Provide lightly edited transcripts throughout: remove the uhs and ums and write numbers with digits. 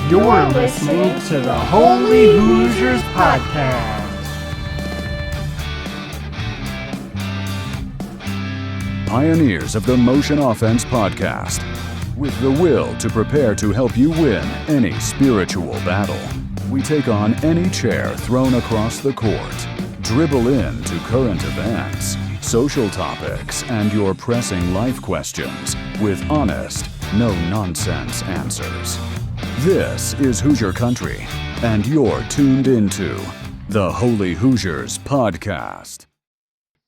You're listening to the Holy Hoosiers podcast. Pioneers of the Motion Offense podcast, with the will to prepare to help you win any spiritual battle. We take on any chair thrown across the court, dribble into current events, social topics, and your pressing life questions with honest, no-nonsense answers. This is Hoosier Country, and you're tuned into the Holy Hoosiers podcast.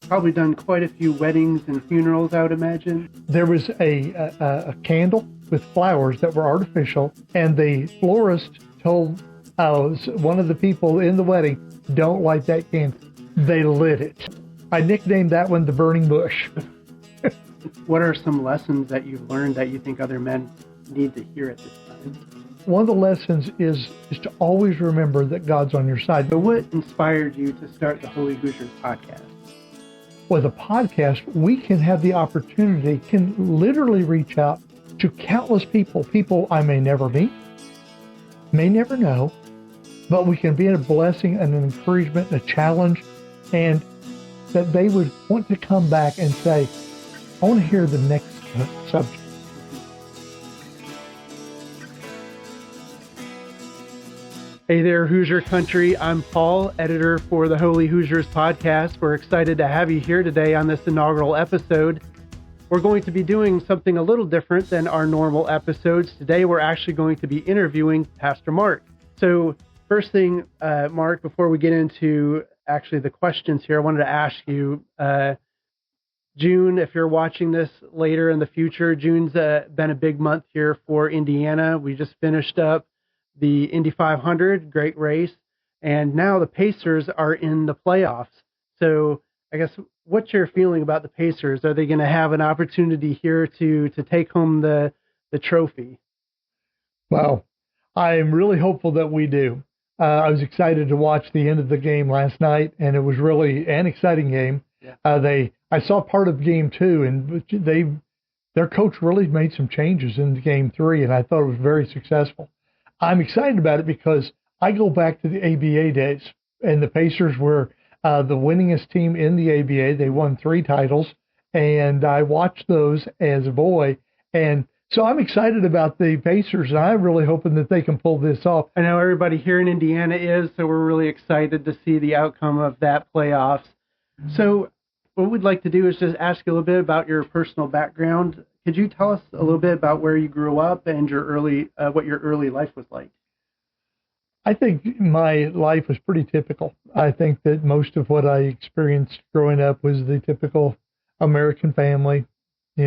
Probably done quite a few weddings and funerals, I would imagine. There was a candle with flowers that were artificial, and the florist told one of the people in the wedding, "Don't light that candle." They lit it. I nicknamed that one the burning bush. What are some lessons that you've learned that you think other men need to hear at this time? One of the lessons is to always remember that God's on your side. So what inspired you to start the Holy Hoosiers podcast? With a podcast, we can have the opportunity, can literally reach out to countless people I may never meet, may never know, but we can be a blessing and an encouragement and a challenge, and that they would want to come back and say, I want to hear the next subject. Hey there, Hoosier Country. I'm Paul, editor for the Holy Hoosiers podcast. We're excited to have you here today on this inaugural episode. We're going to be doing something a little different than our normal episodes. Today, we're actually going to be interviewing Pastor Mark. So first thing, Mark, before we get into actually the questions here, I wanted to ask you, June, if you're watching this later in the future, June's been a big month here for Indiana. We just finished up the Indy 500, great race, and now the Pacers are in the playoffs. So I guess what's your feeling about the Pacers? Are they going to have an opportunity here to take home the trophy? Well, I'm really hopeful that we do. I was excited to watch the end of the game last night, and it was really an exciting game. Yeah. I saw part of game 2, and their coach really made some changes in game 3, and I thought it was very successful. I'm excited about it because I go back to the ABA days, and the Pacers were the winningest team in the ABA. They won 3 titles, and I watched those as a boy. And so I'm excited about the Pacers, and I'm really hoping that they can pull this off. I know everybody here in Indiana is, so we're really excited to see the outcome of that playoffs. So what we'd like to do is just ask you a little bit about your personal background. Could you tell us a little bit about where you grew up and what your early life was like? I think my life was pretty typical. I think that most of what I experienced growing up was the typical American family. You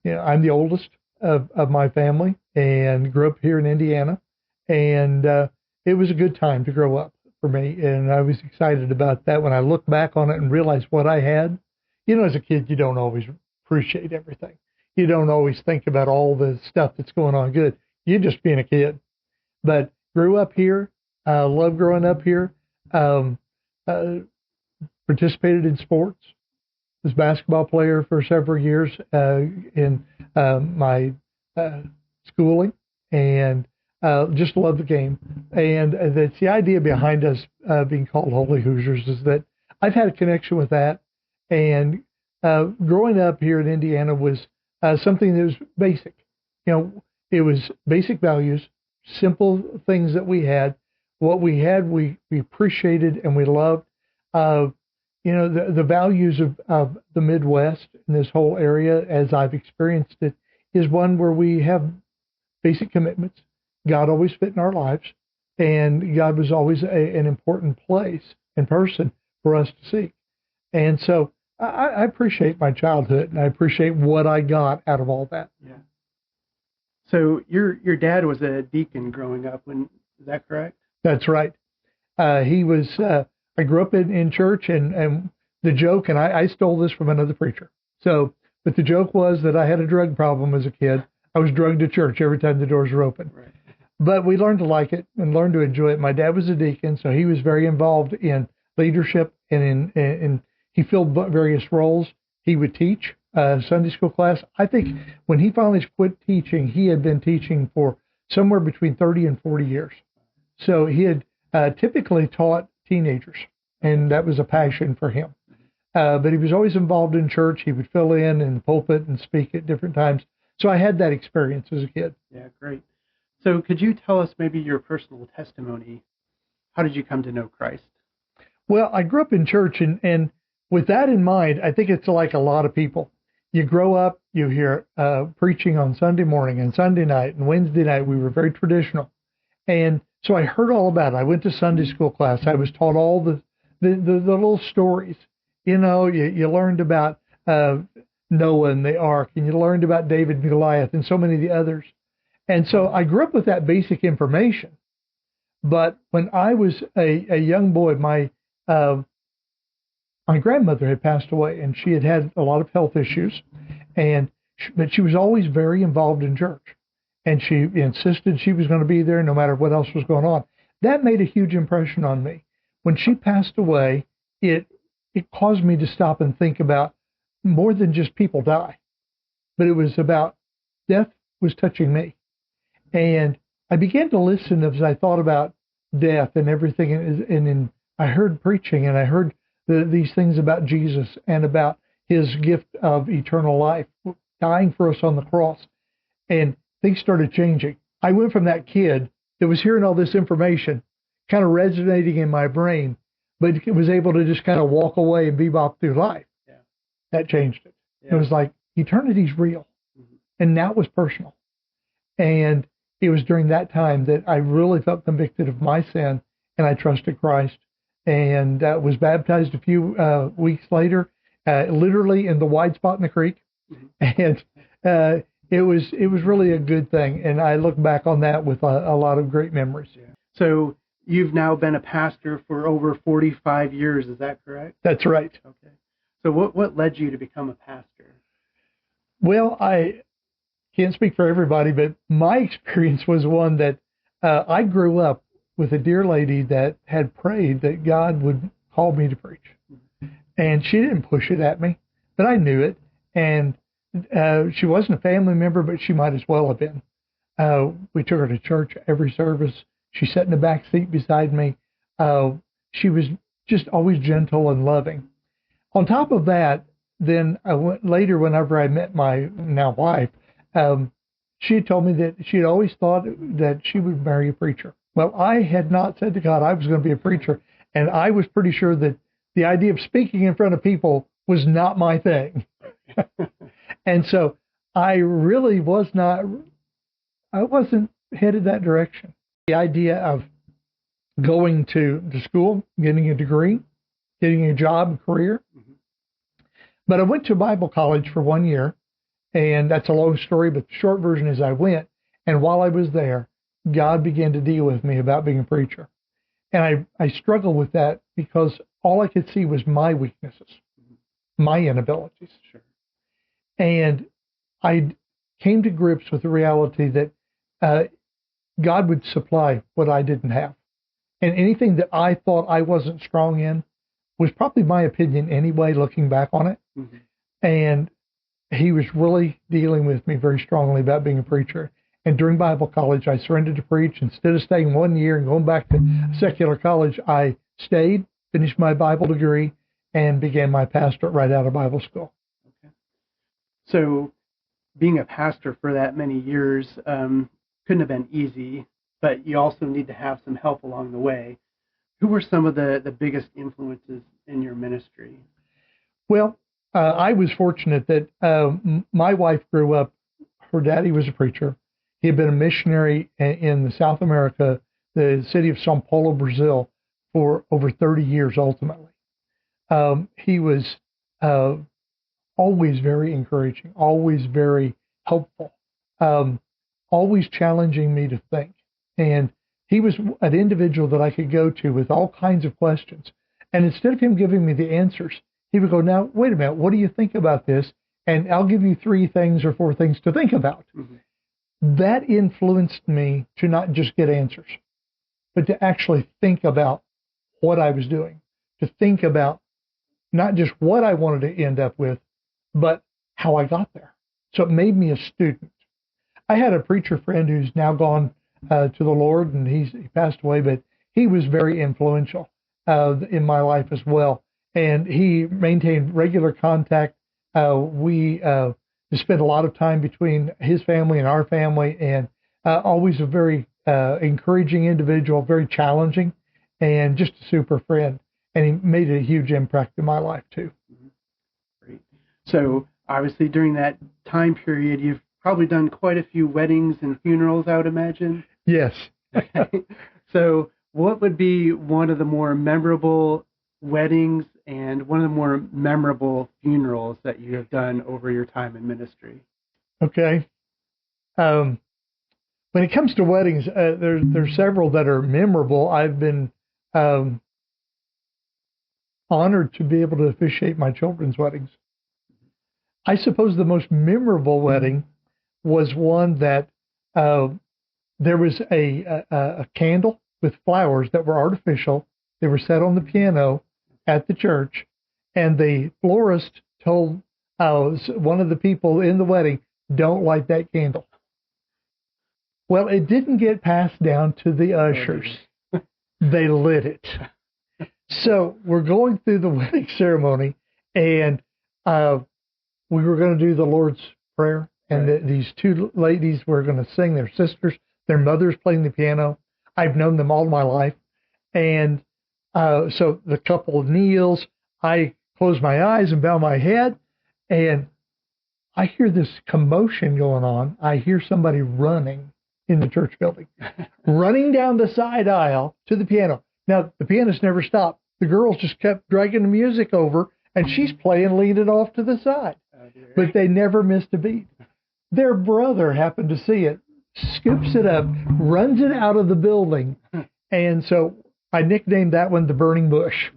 know, I'm the oldest of my family and grew up here in Indiana, and it was a good time to grow up for me, and I was excited about that. When I look back on it and realize what I had, as a kid, you don't always appreciate everything. You don't always think about all the stuff that's going on good. You're just being a kid. But grew up here, loved growing up here, participated in sports, was a basketball player for several years in my schooling, and just love the game. And that's the idea behind us being called Holy Hoosiers, is that I've had a connection with that. And growing up here in Indiana was something that was basic. It was basic values, simple things that we had. What we had, we appreciated and we loved. The values of the Midwest and this whole area, as I've experienced it, is one where we have basic commitments. God always fit in our lives, and God was always an important place and person for us to seek. And so I appreciate my childhood, and I appreciate what I got out of all that. Yeah. So your dad was a deacon growing up. Is that correct? That's right. He was. I grew up in church, and the joke, and I stole this from another preacher. But the joke was that I had a drug problem as a kid. I was drugged to church every time the doors were open. Right. But we learned to like it and learned to enjoy it. My dad was a deacon, so he was very involved in leadership and in he filled various roles. He would teach Sunday school class. I think when he finally quit teaching, he had been teaching for somewhere between 30 and 40 years. So he had typically taught teenagers, and that was a passion for him. But he was always involved in church. He would fill in the pulpit and speak at different times. So I had that experience as a kid. Yeah, great. So could you tell us maybe your personal testimony? How did you come to know Christ? Well, I grew up in church, and with that in mind, I think it's like a lot of people. You grow up, you hear preaching on Sunday morning and Sunday night and Wednesday night. We were very traditional. And so I heard all about it. I went to Sunday school class. I was taught all the little stories. You learned about Noah and the ark, and you learned about David and Goliath and so many of the others. And so I grew up with that basic information. But when I was a young boy, my grandmother had passed away, and she had a lot of health issues, but she was always very involved in church, and she insisted she was going to be there no matter what else was going on. That made a huge impression on me. When she passed away, it caused me to stop and think about more than just people die, but it was about death was touching me. And I began to listen as I thought about death and everything, and I heard preaching, and I heard these things about Jesus and about his gift of eternal life, dying for us on the cross, and things started changing. I went from that kid that was hearing all this information, kind of resonating in my brain, but it was able to just kind of walk away and bebop through life. Yeah. That changed it. Yeah. It was like eternity's real, and now it was personal. And it was during that time that I really felt convicted of my sin, and I trusted Christ, and was baptized a few weeks later, literally in the wide spot in the creek. And it was really a good thing, and I look back on that with a lot of great memories. Yeah. So you've now been a pastor for over 45 years, is that correct? That's right. Okay. So what led you to become a pastor? Well, I can't speak for everybody, but my experience was one that I grew up with a dear lady that had prayed that God would call me to preach. And she didn't push it at me, but I knew it. And she wasn't a family member, but she might as well have been. We took her to church every service. She sat in the back seat beside me. She was just always gentle and loving. On top of that, then I went later, whenever I met my now wife, she had told me that she had always thought that she would marry a preacher. Well, I had not said to God I was going to be a preacher, and I was pretty sure that the idea of speaking in front of people was not my thing. And so I really wasn't headed that direction. The idea of going to school, getting a degree, getting a job, a career. But I went to Bible college for 1 year, and that's a long story, but the short version is I went, and while I was there, God began to deal with me about being a preacher. And I struggled with that because all I could see was my weaknesses, my inabilities. Sure. And I came to grips with the reality that God would supply what I didn't have. And anything that I thought I wasn't strong in was probably my opinion anyway, looking back on it. Mm-hmm. And he was really dealing with me very strongly about being a preacher. And during Bible college, I surrendered to preach. Instead of staying 1 year and going back to secular college, I stayed, finished my Bible degree, and began my pastorate right out of Bible school. Okay. So being a pastor for that many years couldn't have been easy, but you also need to have some help along the way. Who were some of the biggest influences in your ministry? Well, I was fortunate that my wife grew up, her daddy was a preacher. He had been a missionary in the South America, the city of São Paulo, Brazil, for over 30 years ultimately. He was always very encouraging, always very helpful, always challenging me to think. And he was an individual that I could go to with all kinds of questions. And instead of him giving me the answers, he would go, now, wait a minute, what do you think about this? And I'll give you 3 things or 4 things to think about. Mm-hmm. That influenced me to not just get answers, but to actually think about what I was doing, to think about not just what I wanted to end up with, but how I got there. So it made me a student. I had a preacher friend who's now gone to the Lord, and he passed away, but he was very influential in my life as well. And he maintained regular contact. We spent a lot of time between his family and our family, and always a very encouraging individual, very challenging, and just a super friend. And he made a huge impact in my life too. Great. So obviously during that time period, you've probably done quite a few weddings and funerals, I would imagine. Yes. Okay. So what would be one of the more memorable weddings and one of the more memorable funerals that you have done over your time in ministry? Okay. When it comes to weddings, there's several that are memorable. I've been honored to be able to officiate my children's weddings. I suppose the most memorable wedding was one that there was a candle with flowers that were artificial. They were set on the piano at the church, and the florist told one of the people in the wedding, "Don't light that candle." Well, it didn't get passed down to the ushers. They lit it. So we're going through the wedding ceremony, and we were going to do the Lord's Prayer, and right. These two ladies were going to sing. Their sisters, their mother's playing the piano. I've known them all my life. And so the couple kneels. I close my eyes and bow my head, and I hear this commotion going on. I hear somebody running in the church building, running down the side aisle to the piano. Now, the pianist never stopped. The girls just kept dragging the music over, and she's playing, leaning off to the side. Oh, but they never missed a beat. Their brother happened to see it, scoops it up, runs it out of the building. And so I nicknamed that one the Burning Bush.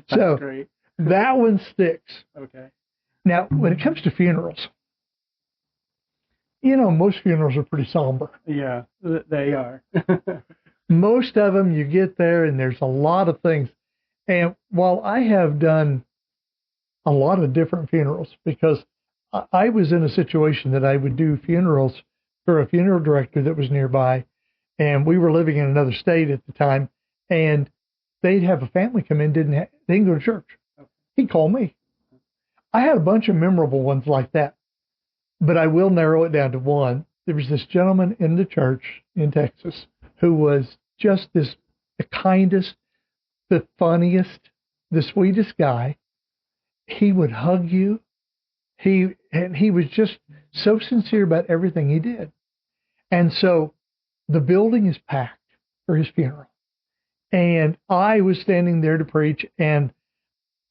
So great. That one sticks. Okay. Now, when it comes to funerals, most funerals are pretty somber. Yeah, they are. Most of them, you get there and there's a lot of things. And while I have done a lot of different funerals, because I was in a situation that I would do funerals for a funeral director that was nearby, and we were living in another state at the time, and they'd have a family come in, they didn't go to church. He'd call me. I had a bunch of memorable ones like that, but I will narrow it down to one. There was this gentleman in the church in Texas who was just the kindest, the funniest, the sweetest guy. He would hug you. He was just so sincere about everything he did. And so the building is packed for his funeral. And I was standing there to preach, and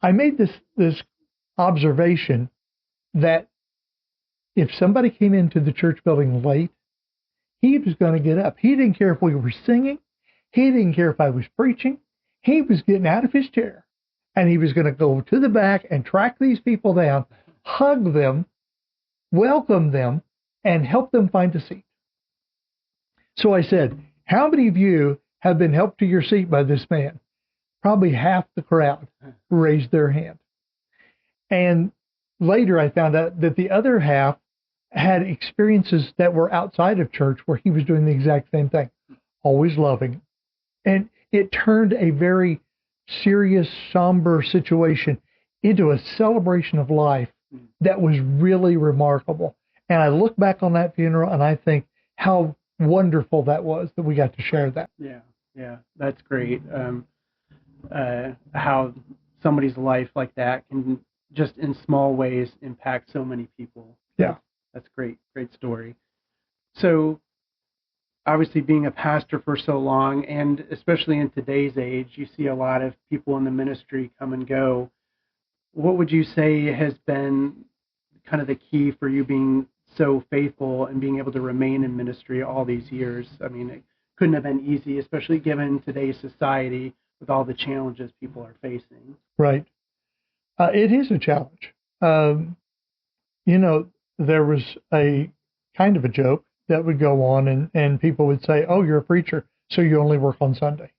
I made this observation that if somebody came into the church building late, he was going to get up. He didn't care if we were singing. He didn't care if I was preaching. He was getting out of his chair, and he was going to go to the back and track these people down, hug them, welcome them, and help them find a seat. So I said, how many of you have been helped to your seat by this man? Probably half the crowd raised their hand. And later I found out that the other half had experiences that were outside of church where he was doing the exact same thing, always loving. And it turned a very serious, somber situation into a celebration of life that was really remarkable. And I look back on that funeral and I think how wonderful that was that we got to share that. Yeah, that's great. How somebody's life like that can just in small ways impact so many people. Yeah. That's great story. So obviously being a pastor for so long, and especially in today's age, you see a lot of people in the ministry come and go. What would you say has been kind of the key for you being so faithful and being able to remain in ministry all these years? I mean, it couldn't have been easy, especially given today's society with all the challenges people are facing. Right. It is a challenge. There was a kind of a joke that would go on, and people would say, oh, you're a preacher, so you only work on Sunday.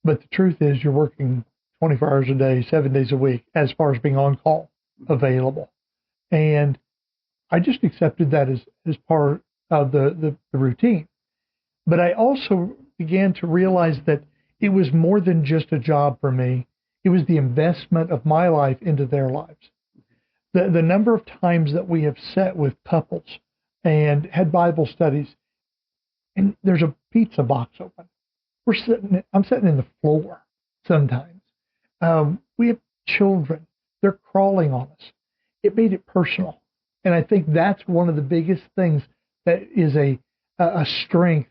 But the truth is you're working 24 hours a day, 7 days a week, as far as being on call, available. And I just accepted that as part of the routine. But I also began to realize that it was more than just a job for me. It was the investment of my life into their lives. The number of times that we have sat with couples and had Bible studies, and there's a pizza box open. I'm sitting in the floor sometimes. We have children. They're crawling on us. It made it personal. And I think that's one of the biggest things that is a strength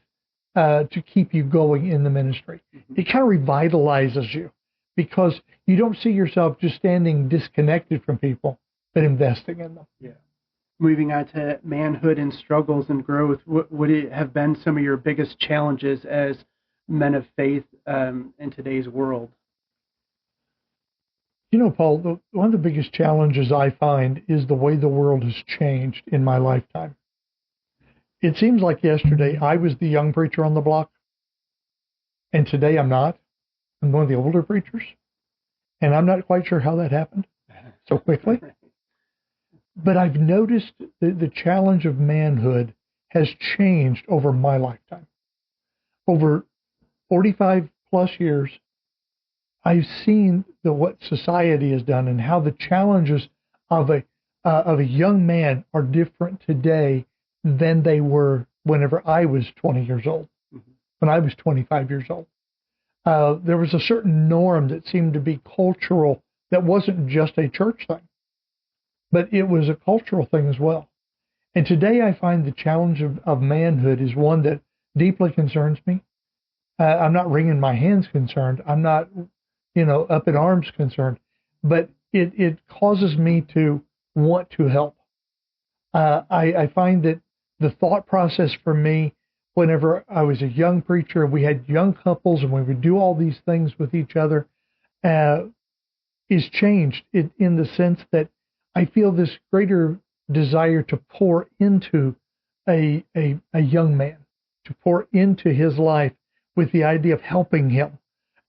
to keep you going in the ministry. It kind of revitalizes you because you don't see yourself just standing disconnected from people, but investing in them. Yeah. Moving on to manhood and struggles and growth, what would it have been some of your biggest challenges as men of faith in today's world? You know, Paul, one of the biggest challenges I find is the way the world has changed in my lifetime. It seems like yesterday I was the young preacher on the block, and today I'm not. I'm one of the older preachers, and I'm not quite sure how that happened so quickly. But I've noticed the challenge of manhood has changed over my lifetime. Over 45 plus years, I've seen what society has done and how the challenges of a young man are different today than they were whenever I was 20 years old, when I was 25 years old. There was a certain norm that seemed to be cultural that wasn't just a church thing, but it was a cultural thing as well. And today I find the challenge of manhood is one that deeply concerns me. I'm not wringing my hands concerned. I'm not, up in arms concerned, but it causes me to want to help. I find that the thought process for me, whenever I was a young preacher, we had young couples and we would do all these things with each other, is changed in the sense that I feel this greater desire to pour into a young man, to pour into his life with the idea of helping him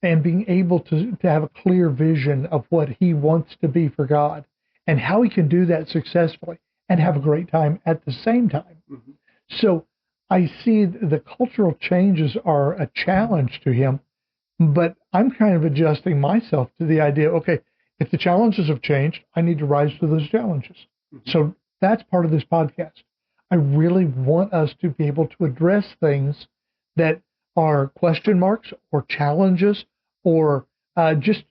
and being able to have a clear vision of what he wants to be for God and how he can do that successfully and have a great time at the same time. Mm-hmm. So I see the cultural changes are a challenge to him, but I'm kind of adjusting myself to the idea, okay, if the challenges have changed, I need to rise to those challenges. Mm-hmm. So that's part of this podcast. I really want us to be able to address things that are question marks or challenges or just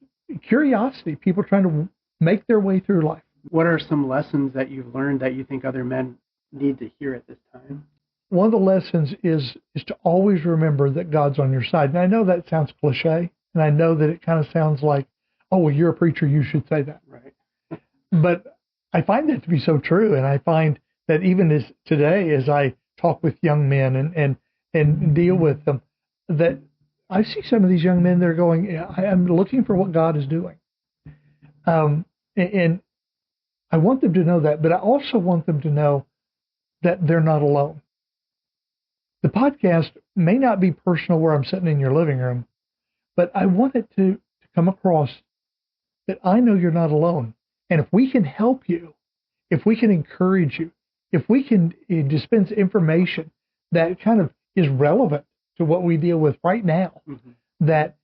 curiosity, people trying to make their way through life. What are some lessons that you've learned that you think other men need to hear at this time? One of the lessons is to always remember that God's on your side. And I know that sounds cliche, and I know that it kind of sounds like, oh, well, you're a preacher, you should say that. Right. But I find that to be so true, and I find that even as today, as I talk with young men and deal with them, that I see some of these young men that are going, I'm looking for what God is doing. And I want them to know that, but I also want them to know that they're not alone. The podcast may not be personal where I'm sitting in your living room, but I want it to come across that I know you're not alone. And if we can help you, if we can encourage you, if we can dispense information that kind of is relevant to what we deal with right now, mm-hmm. that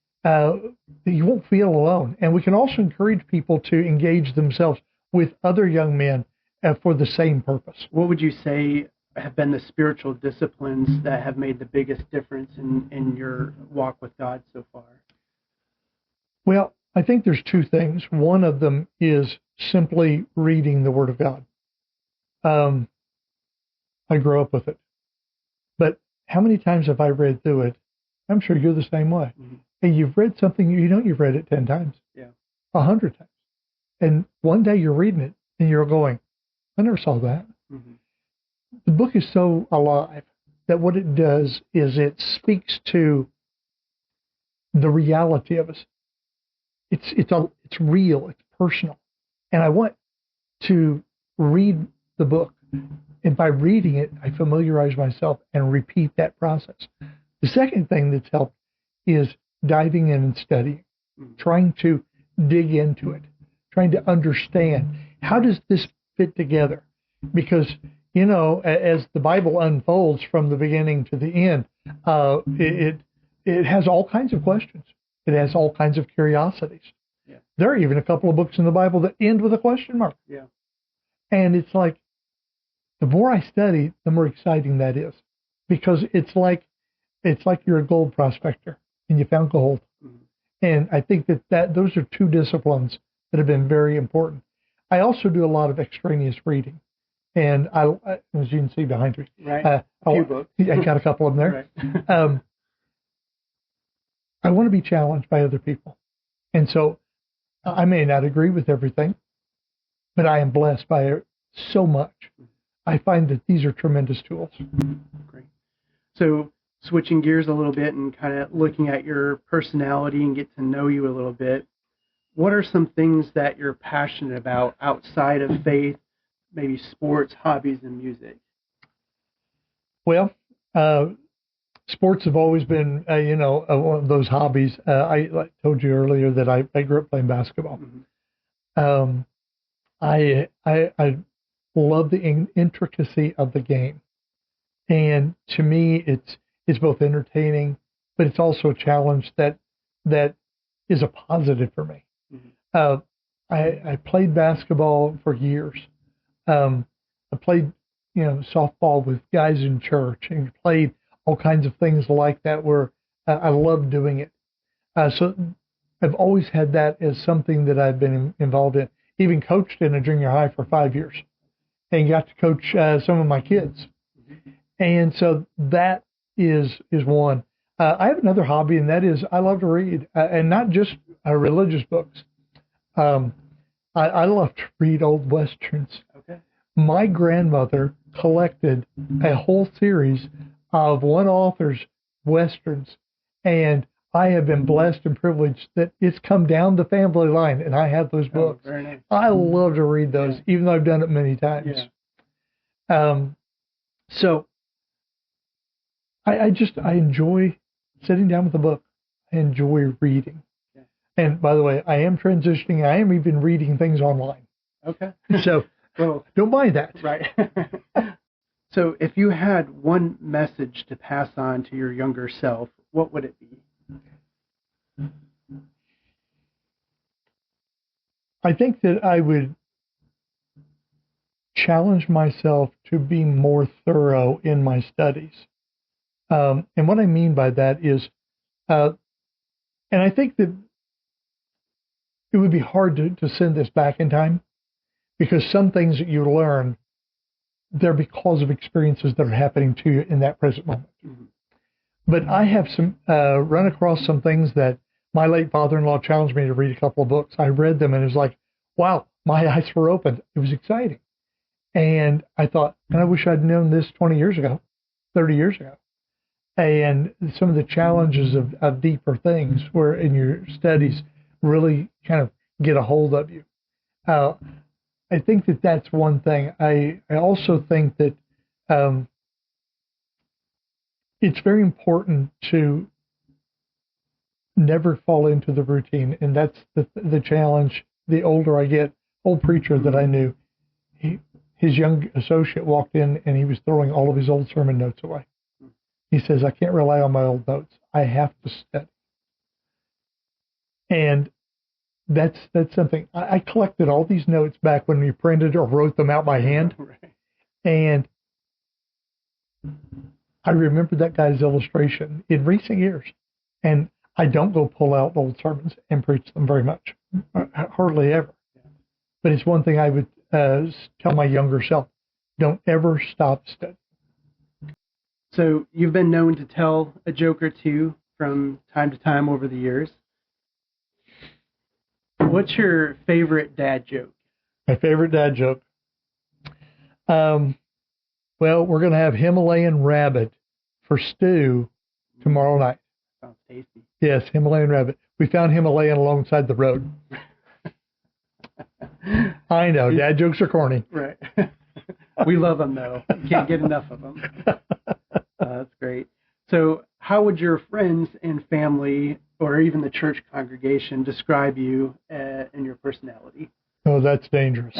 you won't feel alone. And we can also encourage people to engage themselves with other young men for the same purpose. What would you say have been the spiritual disciplines that have made the biggest difference in your walk with God so far? Well, I think there's two things. One of them is simply reading the Word of God. I grew up with it. But how many times have I read through it? I'm sure you're the same way. Mm-hmm. And you've read something, you've read it 10 times. Yeah. 100 times. And one day you're reading it and you're going, I never saw that. Mm-hmm. The book is so alive that what it does is it speaks to the reality of us. It's real, it's personal. And I want to read the book. And by reading it, I familiarize myself and repeat that process. The second thing that's helped is diving in and studying, trying to dig into it, trying to understand how does this fit together? Because as the Bible unfolds from the beginning to the end, it has all kinds of questions. It has all kinds of curiosities. Yeah. There are even a couple of books in the Bible that end with a question mark. Yeah. And it's like, the more I study, the more exciting that is, because it's like you're a gold prospector and you found gold. Mm-hmm. And I think that those are two disciplines that have been very important. I also do a lot of extraneous reading, and I as you can see behind me, right, a few books. I got a couple of them there. Right. I want to be challenged by other people, and so I may not agree with everything, but I am blessed by it so much. I find that these are tremendous tools. Great. So switching gears a little bit and kind of looking at your personality and get to know you a little bit, what are some things that you're passionate about outside of faith, maybe sports, hobbies, and music? Well, sports have always been, one of those hobbies. I told you earlier that I grew up playing basketball. Mm-hmm. I love the intricacy of the game, and to me, it's both entertaining, but it's also a challenge that is a positive for me. Mm-hmm. I played basketball for years. I played, softball with guys in church, and played all kinds of things like that where I love doing it. So I've always had that as something that I've been involved in. Even coached in a junior high for 5 years, and got to coach some of my kids. Mm-hmm. And so that is one. I have another hobby, and that is I love to read, and not just religious books. I love to read old Westerns. Okay. My grandmother collected a whole series of one author's Westerns, and I have been blessed and privileged that it's come down the family line, and I have those books. Very nice. I love to read those, even though I've done it many times. Yeah. So I enjoy sitting down with a book. I enjoy reading. Yeah. And by the way, I am transitioning. I am even reading things online. Okay. So well, don't mind that. Right. So if you had one message to pass on to your younger self, what would it be? I think that I would challenge myself to be more thorough in my studies. And what I mean by that is, and I think that it would be hard to send this back in time, because some things that you learn, they're because of experiences that are happening to you in that present moment. Mm-hmm. But I have run across some things that my late father-in-law challenged me to read a couple of books. I read them, and it was like, wow, my eyes were opened. It was exciting. And I thought, and I wish I'd known this 20 years ago, 30 years ago. And some of the challenges of deeper things where in your studies really kind of get a hold of you. I think that that's one thing. I also think that it's very important to never fall into the routine, and that's the challenge. The older I get, old preacher that I knew, his young associate walked in and he was throwing all of his old sermon notes away. He says, I can't rely on my old notes. I have to study. And that's something. I collected all these notes back when we printed or wrote them out by hand. Right. And I remember that guy's illustration in recent years. And I don't go pull out old sermons and preach them very much, hardly ever. But it's one thing I would tell my younger self: don't ever stop studying. So you've been known to tell a joke or two from time to time over the years. What's your favorite dad joke? My favorite dad joke? Well, we're going to have Himalayan rabbit for stew tomorrow night. Sounds tasty. Yes, Himalayan rabbit. We found Himalayan alongside the road. I know, dad jokes are corny. Right. We love them, though. You can't get enough of them. That's great. So how would your friends and family, or even the church congregation, describe you and your personality? Oh, that's dangerous.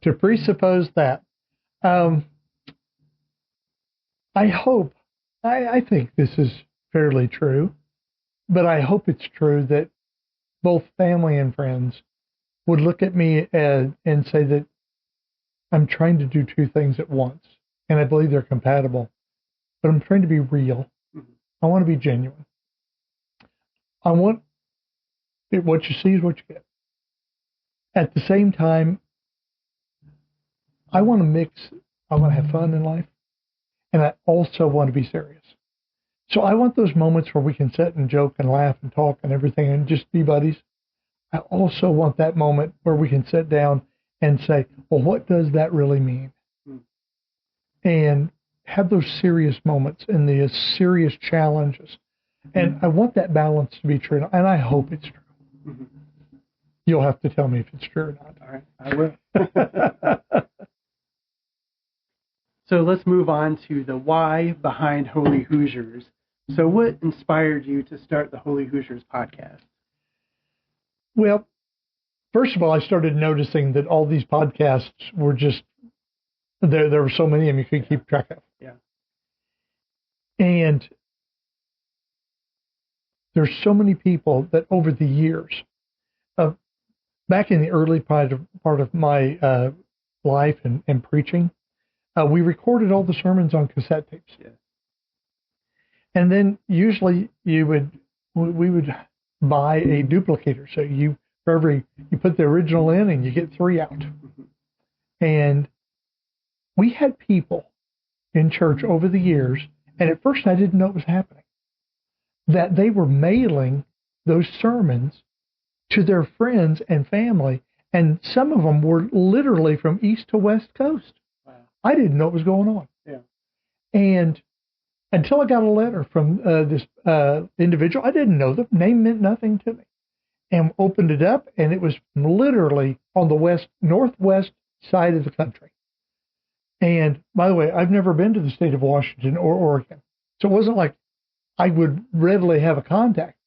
to presuppose that. I think this is fairly true, but I hope it's true that both family and friends would look at me and say that I'm trying to do two things at once, and I believe they're compatible, but I'm trying to be real. I want to be genuine. I want what you see is what you get. At the same time, I want to mix. I want to have fun in life, and I also want to be serious. So I want those moments where we can sit and joke and laugh and talk and everything and just be buddies. I also want that moment where we can sit down and say, well, what does that really mean? And have those serious moments and the serious challenges. And I want that balance to be true, and I hope it's true. You'll have to tell me if it's true or not. All right, I will. So let's move on to the why behind Holy Hoosiers. So what inspired you to start the Holy Hoosiers podcast? Well, first of all, I started noticing that all these podcasts were just, there were so many of them you couldn't keep track of. Yeah. And there's so many people that over the years, back in the early part of my life and preaching, we recorded all the sermons on cassette tapes. Yeah. And then usually we would buy a duplicator. So you put the original in and you get 3 out. And we had people in church over the years, and at first I didn't know it was happening, that they were mailing those sermons to their friends and family, and some of them were literally from east to west coast. Wow. I didn't know what was going on. Yeah. And until I got a letter from this individual, I didn't know the name meant nothing to me, and opened it up, and it was literally on the northwest side of the country. And by the way, I've never been to the state of Washington or Oregon, so it wasn't like I would readily have a contact.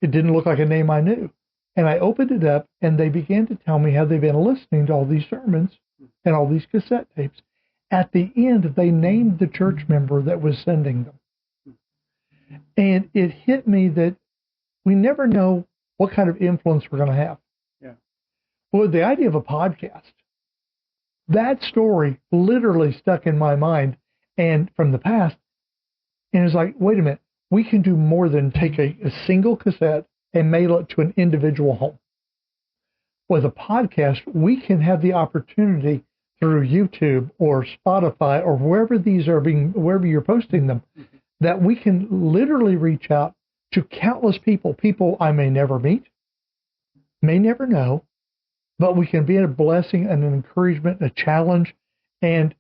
It didn't look like a name I knew. And I opened it up, and they began to tell me how they've been listening to all these sermons and all these cassette tapes. At the end, they named the church member that was sending them. And it hit me that we never know what kind of influence we're going to have. Yeah. Well, the idea of a podcast, that story literally stuck in my mind and from the past. And it's like, wait a minute, we can do more than take a single cassette and mail it to an individual home. With a podcast, we can have the opportunity through YouTube or Spotify or wherever you're posting them, that we can literally reach out to countless people I may never meet, may never know, but we can be a blessing and an encouragement, a challenge, and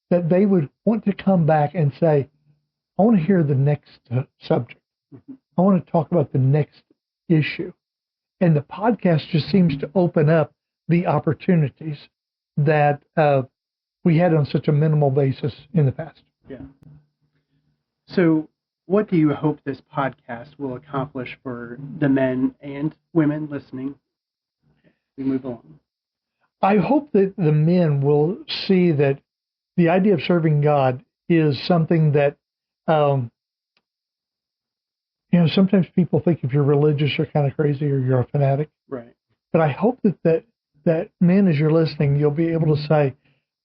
that they would want to come back and say, I want to hear the next subject. I want to talk about the next issue. And the podcast just seems to open up the opportunities that we had on such a minimal basis in the past. Yeah. So what do you hope this podcast will accomplish for the men and women listening? We move along. I hope that the men will see that the idea of serving God is something that, sometimes people think if you're religious, you're kind of crazy or you're a fanatic. Right. But I hope that men, as you're listening, you'll be able to say,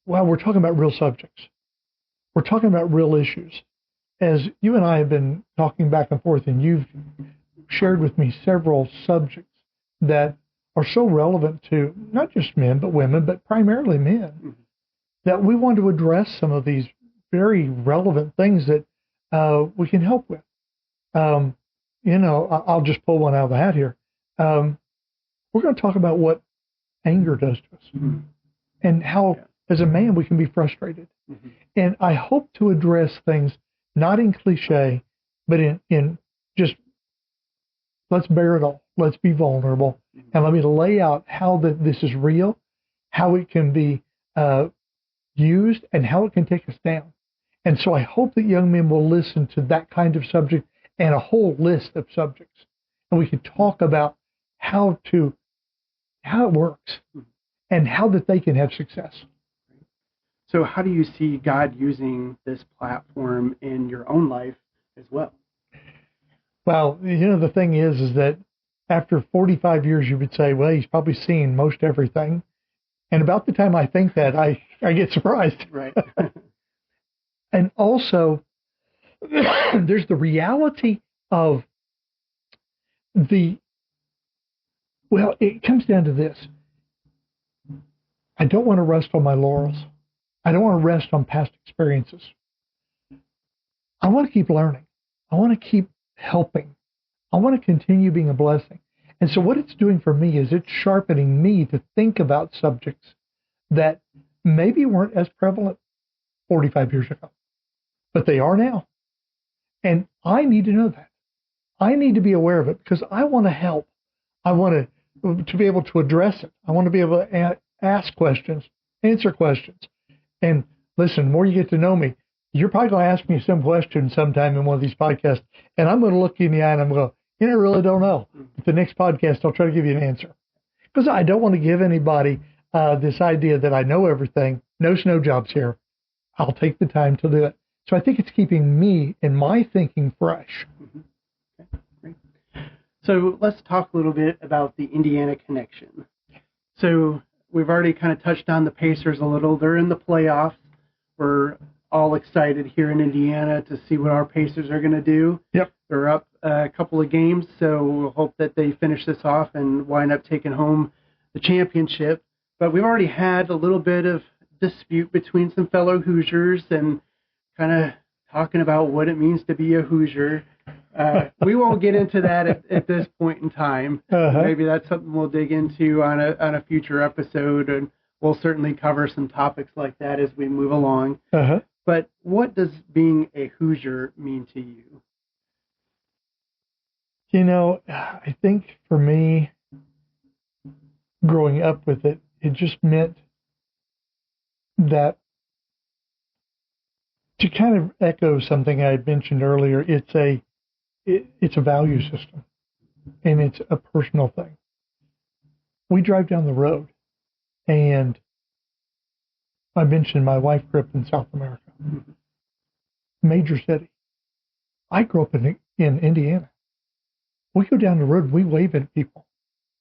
wow, we're talking about real subjects. We're talking about real issues. As you and I have been talking back and forth, and you've shared with me several subjects that are so relevant to not just men, but women, but primarily men, that we want to address some of these very relevant things that we can help with. I'll just pull one out of the hat here. We're going to talk about what anger does to us and how, as a man, we can be frustrated. And I hope to address things not in cliche, but in just, let's bear it all. Let's be vulnerable. And let me lay out how this is real, how it can be used, and how it can take us down. And so I hope that young men will listen to that kind of subject and a whole list of subjects. And we can talk about how it works and how that they can have success. So how do you see God using this platform in your own life as well? Well, the thing is that after 45 years, you would say, well, he's probably seen most everything. And about the time I think that, I get surprised. Right. And also, there's the reality of it comes down to this. I don't want to rest on my laurels. I don't want to rest on past experiences. I want to keep learning. I want to keep helping. I want to continue being a blessing. And so what it's doing for me is it's sharpening me to think about subjects that maybe weren't as prevalent 45 years ago, but they are now. And I need to know that. I need to be aware of it because I want to help. I want to be able to address it. I want to be able to ask questions, answer questions. And listen, the more you get to know me, you're probably going to ask me some question sometime in one of these podcasts, and I'm going to look you in the eye and I'm going to go, I really don't know. But the next podcast, I'll try to give you an answer. Because I don't want to give anybody this idea that I know everything. No snow jobs here. I'll take the time to do it. So I think it's keeping me and my thinking fresh. Mm-hmm. Okay, great. So let's talk a little bit about the Indiana connection. So we've already kind of touched on the Pacers a little. They're in the playoffs. We're all excited here in Indiana to see what our Pacers are going to do. Yep. They're up a couple of games, so we'll hope that they finish this off and wind up taking home the championship. But we've already had a little bit of dispute between some fellow Hoosiers and kind of talking about what it means to be a Hoosier. We won't get into that at this point in time. Uh-huh. Maybe that's something we'll dig into on a future episode, and we'll certainly cover some topics like that as we move along. Uh-huh. But what does being a Hoosier mean to you? I think for me, growing up with it, it just meant that, to kind of echo something I had mentioned earlier, it's a value system, and it's a personal thing. We drive down the road, and I mentioned my wife grew up in South America, major city. I grew up in Indiana. We go down the road, we wave at people.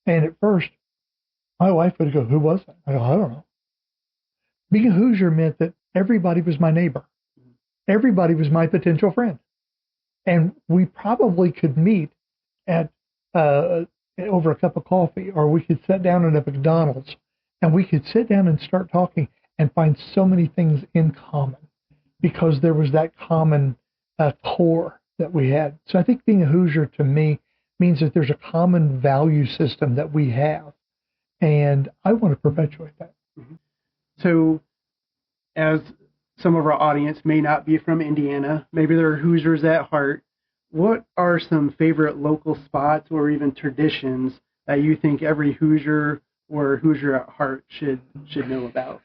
And at first, my wife would go, who was that? I go, I don't know. Being a Hoosier meant that everybody was my neighbor. Everybody was my potential friend. And we probably could meet at over a cup of coffee, or we could sit down at a McDonald's, and we could sit down and start talking and find so many things in common because there was that common core that we had. So I think being a Hoosier to me means that there's a common value system that we have, and I want to perpetuate that. Mm-hmm. So as some of our audience may not be from Indiana, maybe they're Hoosiers at heart, what are some favorite local spots or even traditions that you think every Hoosier or Hoosier at heart should know about?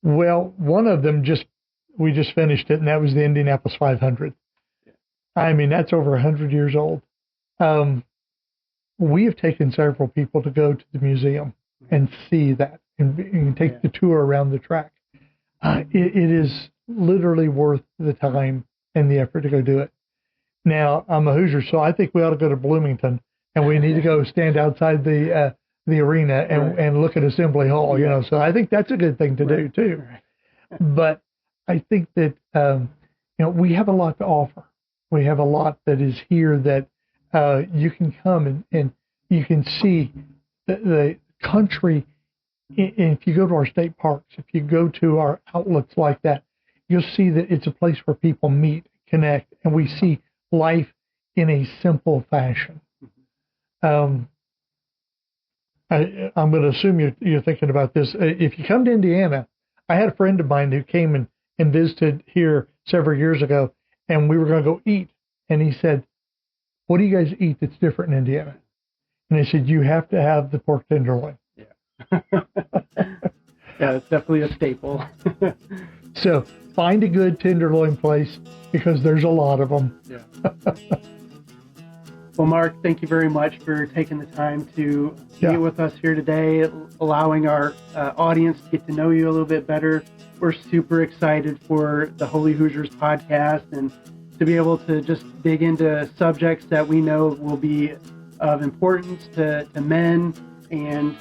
Well, one of them we just finished it, and that was the Indianapolis 500. Yeah. I mean, that's over 100 years old. We have taken several people to go to the museum and see that and take the tour around the track. It is literally worth the time and the effort to go do it. Now, I'm a Hoosier, so I think we ought to go to Bloomington, and we need to go stand outside the arena and look at Assembly Hall, So I think that's a good thing to do too. But I think that we have a lot to offer. We have a lot that is here that you can come and you can see the country. If you go to our state parks, if you go to our outlets like that, you'll see that it's a place where people meet, connect, and we see life in a simple fashion. I'm going to assume you're thinking about this. If you come to Indiana, I had a friend of mine who came and visited here several years ago, and we were going to go eat. And he said, what do you guys eat that's different in Indiana? And I said, you have to have the pork tenderloin. Yeah. Yeah, it's definitely a staple. So find a good tenderloin place because there's a lot of them. Yeah. Well, Mark, thank you very much for taking the time to meet with us here today, allowing our audience to get to know you a little bit better. We're super excited for the Holy Hoosiers podcast and to be able to just dig into subjects that we know will be of importance to men, and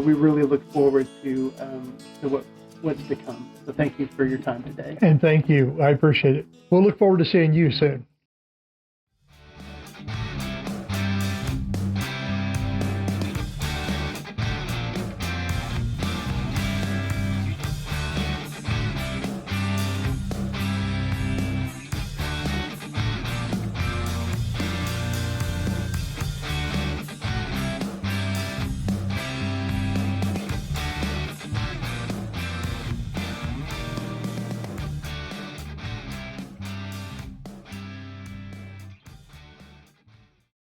we really look forward to what's to come. So thank you for your time today. And thank you. I appreciate it. We'll look forward to seeing you soon.